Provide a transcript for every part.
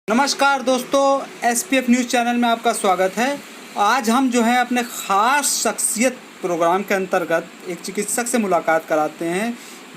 नमस्कार दोस्तों, SPF news channel में आपका स्वागत है। आज हम जो है अपने ख़ास शख्सियत प्रोग्राम के अंतर्गत एक चिकित्सक से मुलाकात कराते हैं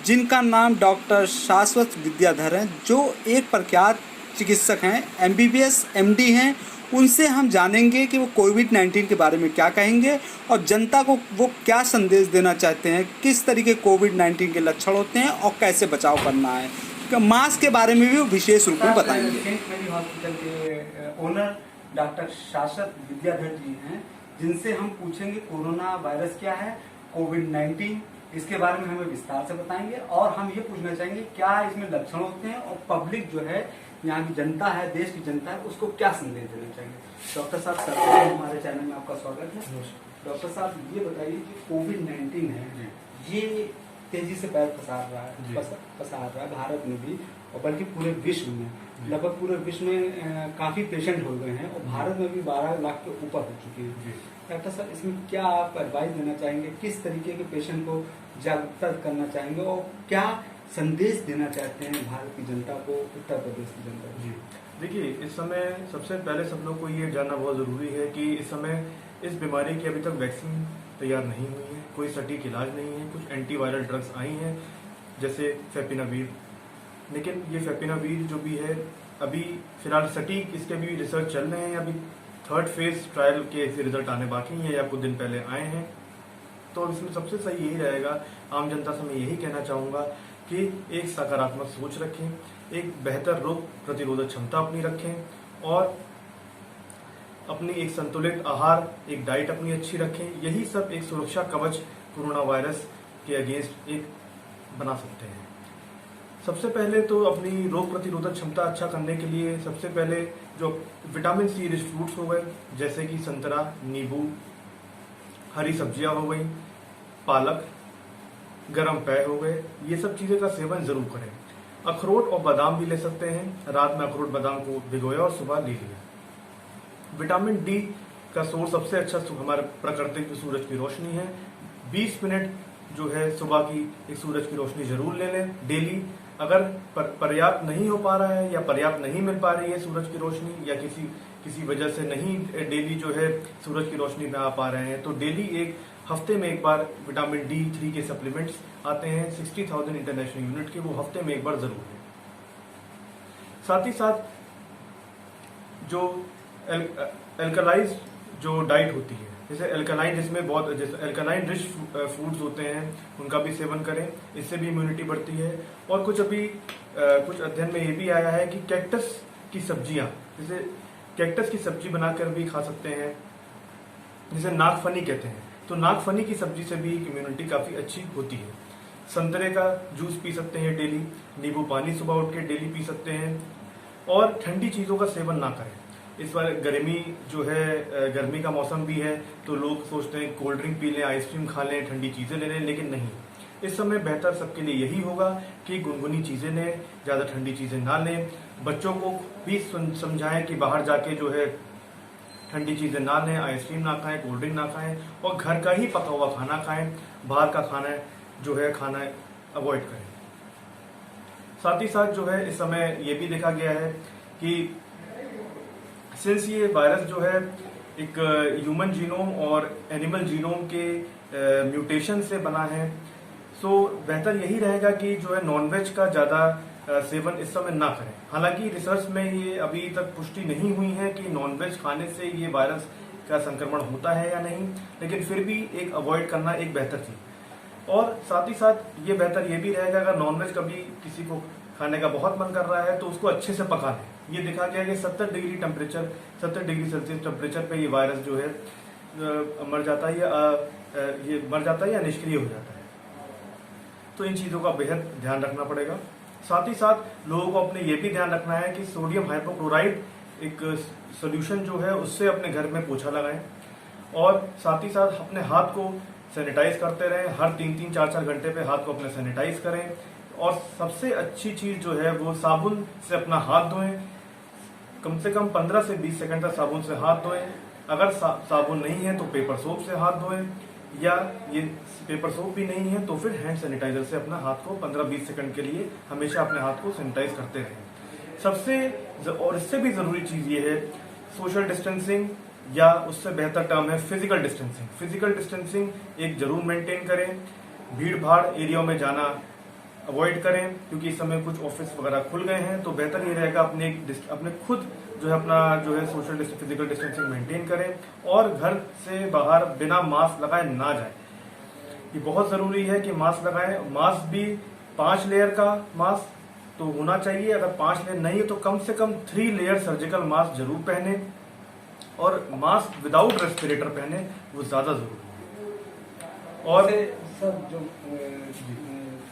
जिनका नाम डॉक्टर शाश्वत विद्याधर है, जो एक प्रख्यात चिकित्सक हैं, एमबीबीएस एमडी हैं। उनसे हम जानेंगे कि वो कोविड-19 के बारे में क्या कहेंगे और जनता को वो क्या संदेश देना चाहते हैं, किस तरीके कोविड-19 के लक्षण होते हैं और कैसे बचाव करना है। मास्क के बारे में भी वो विशेष रूप में बताएंगे। सेंट मेरी हॉस्पिटल के ओनर डॉक्टर शाश्वत विद्याधर जी हैं, जिनसे हम पूछेंगे कोरोना वायरस क्या है, कोविड-19 इसके बारे में हमें विस्तार से बताएंगे और हम ये पूछना चाहेंगे क्या इसमें लक्षण होते हैं और पब्लिक जो है, यहाँ की जनता है, देश की जनता है, उसको क्या संदेश देना चाहिए। डॉक्टर साहब, सबसे हमारे चैनल में आपका स्वागत है। डॉक्टर साहब, ये बताइए कि कोविड-19 है, ये तेजी से पैर पसार रहा है भारत में भी और बल्कि पूरे विश्व में। लगभग पूरे विश्व में काफी पेशेंट हो गए हैं और भारत में भी 12 लाख के ऊपर हो चुके हैं। डॉक्टर साहब, इसमें क्या आप एडवाइस देना चाहेंगे, किस तरीके के पेशेंट को जागरूकता करना चाहेंगे और क्या संदेश देना चाहते हैं भारत की जनता को, उत्तर प्रदेश की जनता को? जी देखिए, इस समय सबसे पहले सब लोग को ये जानना बहुत ज़रूरी है कि इस समय इस बीमारी की अभी तक वैक्सीन तैयार नहीं हुई है, कोई सटीक इलाज नहीं है। कुछ एंटीवायरल ड्रग्स आई हैं जैसे फेपिनावीर, लेकिन ये फेपिनावीर जो भी है अभी फिलहाल सटीक इसके भी रिसर्च चल रहे हैं। अभी 3rd फेज ट्रायल के रिजल्ट आने बाकी हैं या कुछ दिन पहले आए हैं। तो इसमें सबसे सही यही रहेगा, आम जनता से मैं यही कहना चाहूँगा कि एक सकारात्मक सोच रखें, एक बेहतर रोग प्रतिरोधक क्षमता अपनी रखें और अपनी एक संतुलित आहार, एक डाइट अपनी अच्छी रखें। यही सब एक सुरक्षा कवच कोरोना वायरस के अगेंस्ट एक बना सकते हैं। सबसे पहले तो अपनी रोग प्रतिरोधक क्षमता अच्छा करने के लिए सबसे पहले जो विटामिन सी रिच फ्रूट्स हो गए जैसे कि संतरा, नींबू, हरी सब्जियां हो गई, पालक, गरम पेय हो गए, ये सब चीज़ें का सेवन जरूर करें। अखरोट और बादाम भी ले सकते हैं। रात में अखरोट बादाम को भिगोया और सुबह ले लिया। विटामिन डी का सोर्स सबसे अच्छा हमारे प्राकृतिक सूरज की रोशनी है। 20 मिनट जो है सुबह की एक सूरज की रोशनी जरूर ले लें डेली। अगर पर्याप्त नहीं हो पा रहा है या पर्याप्त नहीं मिल पा रही है सूरज की रोशनी या किसी वजह से नहीं डेली जो है सूरज की रोशनी में आ पा रहे हैं, तो डेली एक हफ्ते में एक बार विटामिन D3 के सप्लीमेंट्स आते हैं 60,000 इंटरनेशनल यूनिट के, वो हफ्ते में एक बार जरूर है। साथ ही साथ जो एल्कलाइज जो डाइट होती है, जैसे एल्कलाइन, जिसमें बहुत जैसे एल्कलाइन रिच फूड्स होते हैं, उनका भी सेवन करें, इससे भी इम्यूनिटी बढ़ती है। और कुछ अध्ययन में ये भी आया है कि कैक्टस की सब्जियां, जैसे कैक्टस की सब्जी बनाकर भी खा सकते हैं, जिसे नागफनी कहते हैं, तो नागफनी की सब्जी से भी इम्यूनिटी काफी अच्छी होती है। संतरे का जूस पी सकते हैं डेली, नींबू पानी सुबह उठ के डेली पी सकते हैं और ठंडी चीजों का सेवन ना करें। इस बार गर्मी जो है, गर्मी का मौसम भी है, तो लोग सोचते हैं कोल्ड ड्रिंक पी लें, आइसक्रीम खा लें, ठंडी चीजें ले लें, लेकिन नहीं। इस समय बेहतर सबके लिए यही होगा कि गुनगुनी चीजें लें, ज्यादा ठंडी चीजें ना लें। बच्चों को भी समझाएं कि बाहर जाके जो है ठंडी चीजें ना लें, आइसक्रीम ना खाएं, कोल्ड ड्रिंक ना खाएं और घर का ही पका हुआ खाना खाएं। बाहर का खाना जो है खाना अवॉइड करें। साथ ही साथ जो है इस समय ये भी देखा गया है कि सिंस ये वायरस जो है एक ह्यूमन जीनोम और एनिमल जीनोम के म्यूटेशन से बना है, सो बेहतर यही रहेगा कि जो है नॉनवेज का ज्यादा सेवन इस समय ना करें। हालांकि रिसर्च में ये अभी तक पुष्टि नहीं हुई है कि नॉनवेज खाने से ये वायरस का संक्रमण होता है या नहीं, लेकिन फिर भी एक अवॉइड करना एक बेहतर चीज। और साथ ही साथ ये बेहतर ये भी रहेगा अगर नॉनवेज कभी किसी को खाने का बहुत मन कर रहा है तो उसको अच्छे से पका लें। ये देखा गया कि 70 डिग्री सेल्सियस टेम्परेचर पे ये वायरस जो है मर जाता है या निष्क्रिय हो जाता है। तो इन चीजों का बेहद ध्यान रखना पड़ेगा। साथ ही साथ लोगों को अपने ये भी ध्यान रखना है कि सोडियम हाइपोक्लोराइड एक सोल्यूशन जो है उससे अपने घर में पोछा लगाएं और साथ ही साथ अपने हाथ को सैनिटाइज करते रहें। हर 3-3, 4-4 घंटे पे हाथ को अपने सैनिटाइज करें और सबसे अच्छी चीज जो है वो साबुन से अपना हाथ धोएं। कम से कम 15 से 20 सेकंड तक साबुन से हाथ धोएं। अगर साबुन नहीं है तो पेपर सोप से हाथ धोएं, या ये पेपर सोप भी नहीं है तो फिर हैंड सैनिटाइजर से अपना हाथ को 15-20 सेकंड के लिए हमेशा अपने हाथ को सैनिटाइज करते रहें। सबसे और इससे भी जरूरी चीज ये है सोशल डिस्टेंसिंग, या उससे बेहतर टर्म है फिजिकल डिस्टेंसिंग। फिजिकल डिस्टेंसिंग एक जरूर मेंटेन करें, भीड़ भाड़ एरिया में जाना अवॉइड करें, क्योंकि इस समय कुछ ऑफिस वगैरह खुल गए हैं, तो बेहतर ये रहेगा अपने खुद जो है अपना जो है सोशल फिजिकल डिस्टेंसिंग मेंटेन करें, और घर से बाहर बिना मास्क लगाए ना जाए। ये बहुत जरूरी है कि मास्क लगाएं। मास्क भी 5 लेयर का मास्क तो होना चाहिए, अगर 5 लेयर नहीं है तो कम से कम 3 लेयर सर्जिकल मास्क जरूर पहने, और मास्क विदाउट रेस्पिरेटर पहने, वो ज्यादा जरूरी है। और सर जो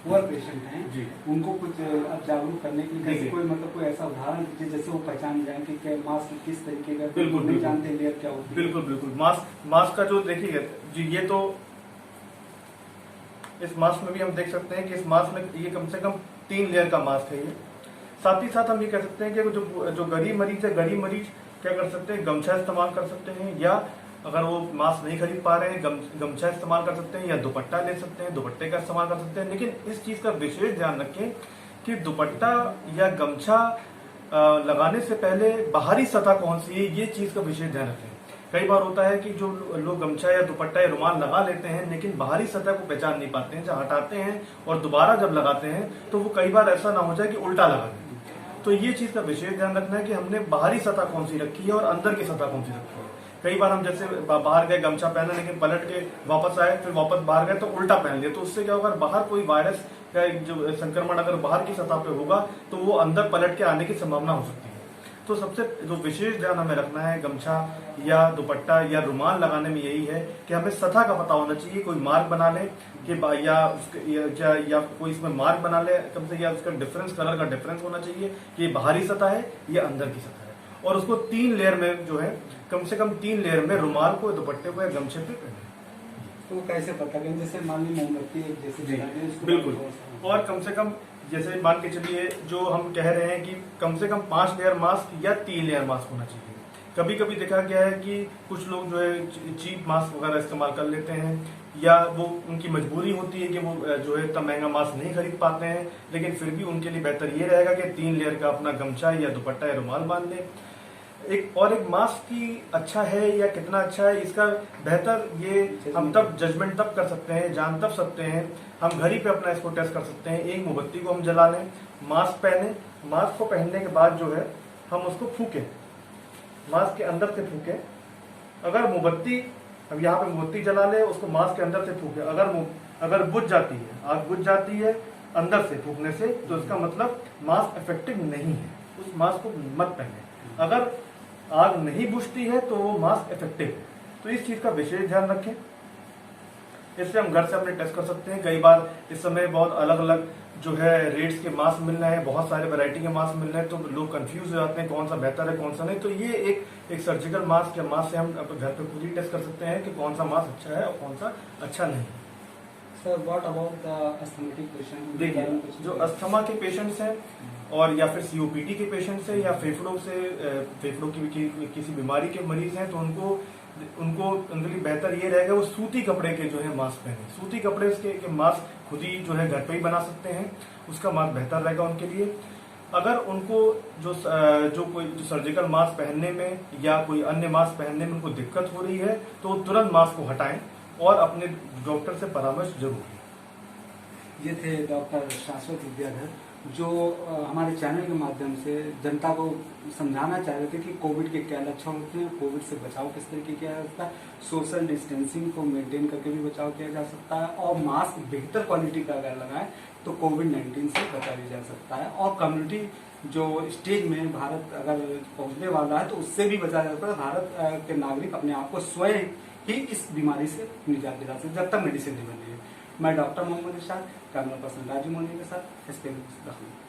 पुअर पेशेंट हैं जी, उनको कुछ अब जागरूक करने के लिए जैसे कोई ऐसा उदाहरण दीजिए जिससे वो पहचान जाए कि क्या मास्क किस तरीके का, बिल्कुल नहीं जानते लेयर क्या होती है। बिल्कुल मास्क का जो देखिए जी, ये तो इस मास्क में भी हम देख सकते हैं कि इस मास्क में ये कम से कम 3 लेयर का मास्क है ये। साथ ही साथ हम ये कह सकते हैं कि जो गरीब मरीज है, गरीब मरीज क्या कर सकते हैं, गमछा इस्तेमाल कर सकते हैं, या अगर वो मास्क नहीं खरीद पा रहे हैं गमछा इस्तेमाल कर सकते हैं, या दुपट्टा ले सकते हैं, दुपट्टे का इस्तेमाल कर सकते हैं। लेकिन इस चीज का विशेष ध्यान रखें कि दुपट्टा या गमछा लगाने से पहले बाहरी सतह कौन सी है, ये चीज का विशेष ध्यान रखें। कई बार होता है कि जो लोग गमछा या दुपट्टा या रुमाल लगा लेते हैं लेकिन बाहरी सतह को पहचान नहीं पाते हैं, जब हटाते हैं और दोबारा जब लगाते हैं तो वो कई बार ऐसा ना हो जाए कि उल्टा लगा दें। तो ये चीज का विशेष ध्यान रखना है कि हमने बाहरी सतह कौन सी रखी है और अंदर की सतह कौन सी रखी है। कई बार हम जैसे बाहर गए गमछा पहना, लेकिन पलट के वापस आए, फिर वापस बाहर गए तो उल्टा पहन लिया, तो उससे क्या होगा, बाहर कोई वायरस का जो संक्रमण अगर बाहर की सतह पे होगा तो वो अंदर पलट के आने की संभावना हो सकती है। तो सबसे जो विशेष ध्यान हमें रखना है गमछा या दुपट्टा या रुमाल लगाने में यही है कि हमें सतह का पता होना चाहिए। कोई मार्क बना ले कि या कोई इसमें मार्क बना ले कम से, या उसका डिफरेंस, कलर का डिफरेंस होना चाहिए कि बाहरी सतह है या अंदर की सतह है। और उसको 3 लेयर में जो है, कम से कम 3 लेयर में रुमाल को, दुपट्टे को या गमछे पे पहने। तो कैसे पता करें, जैसे मान ली मोमबत्ती जैसे जलाते हैं, बिल्कुल, और कम से कम जैसे मान के चलिए जो हम कह रहे हैं कि कम से कम 5 लेयर मास्क या 3 लेयर मास्क होना चाहिए। कभी कभी देखा गया है कि कुछ लोग जो है चीप मास्क वगैरह इस्तेमाल कर लेते हैं, या वो उनकी मजबूरी होती है कि वो जो है इतना महंगा मास्क नहीं खरीद पाते हैं, लेकिन फिर भी उनके लिए बेहतर ये रहेगा कि 3 लेयर का अपना गमछा या दुपट्टा या रुमाल बांध लें। एक मास्क की अच्छा है या कितना अच्छा है, इसका बेहतर ये हम तब जजमेंट तब कर सकते हैं, जान तब सकते हैं, हम घर ही पे अपना इसको टेस्ट कर सकते हैं। एक मोमबत्ती को हम जला लें, मास्क पहने, मास्क को पहनने के बाद जो है हम उसको फूकें, मास्क के अंदर से फूकें। अगर मोमबत्ती, अब यहाँ पे मोमबत्ती जला ले, उसको मास्क के अंदर से फूकें, अगर बुझ जाती है, आग बुझ जाती है अंदर से फूकने से, तो इसका मतलब मास्क इफेक्टिव नहीं है, उस मास्क को मत पहने। अगर आग नहीं बुझती है तो वो मास्क इफेक्टिव है। तो इस चीज का विशेष ध्यान रखें। इससे हम घर से अपने टेस्ट कर सकते हैं। कई बार इस समय बहुत अलग अलग जो है रेट्स के मास्क मिल रहे हैं, बहुत सारे वैरायटी के मास्क मिल रहे हैं, तो लोग कंफ्यूज हो जाते हैं कौन सा बेहतर है कौन सा नहीं। तो ये एक सर्जिकल मास्क या मास्क से हम अपने घर पे खुद ही टेस्ट कर सकते हैं कि कौन सा मास्क अच्छा है और कौन सा अच्छा नहीं। Sir what about the asthmatic patient? देखिए, जो अस्थमा के पेशेंट्स हैं और या फिर सीओपीडी के पेशेंट्स हैं या फेफड़ों की किसी बीमारी के मरीज हैं, तो उनके लिए बेहतर ये रहेगा वो सूती कपड़े के जो है मास्क पहने। सूती कपड़े के मास्क खुद ही जो है घर पे ही बना सकते हैं, उसका मास्क बेहतर रहेगा उनके लिए। अगर उनको जो सर्जिकल मास्क पहनने में या कोई अन्य मास्क पहनने में उनको दिक्कत हो रही है तो तुरंत मास्क को हटाएं और अपने डॉक्टर से परामर्श जरूर लें। ये थे डॉक्टर शाश्वत विद्याधर, जो हमारे चैनल के माध्यम से जनता को समझाना चाह रहे थे कि कोविड के क्या लक्षण होते हैं, कोविड से बचाव किस तरीके किया जा सकता है, सोशल डिस्टेंसिंग को मेंटेन करके भी बचाव किया जा सकता है, और मास्क बेहतर क्वालिटी का अगर लगाएं तो कोविड-19 से बचा भी जा सकता है, और कम्युनिटी जो स्टेज में भारत अगर पहुंचने वाला है तो उससे भी बचा जा सकता है। भारत के नागरिक अपने आप को स्वयं ही इस बीमारी से निजात दिला सकते जब तक मेडिसिन नहीं बन रही है। मैं डॉक्टर मोहम्मद इरशाद, कैमरा पर्सन राजू मोनी के साथ SPF न्यूज़ लखनऊ।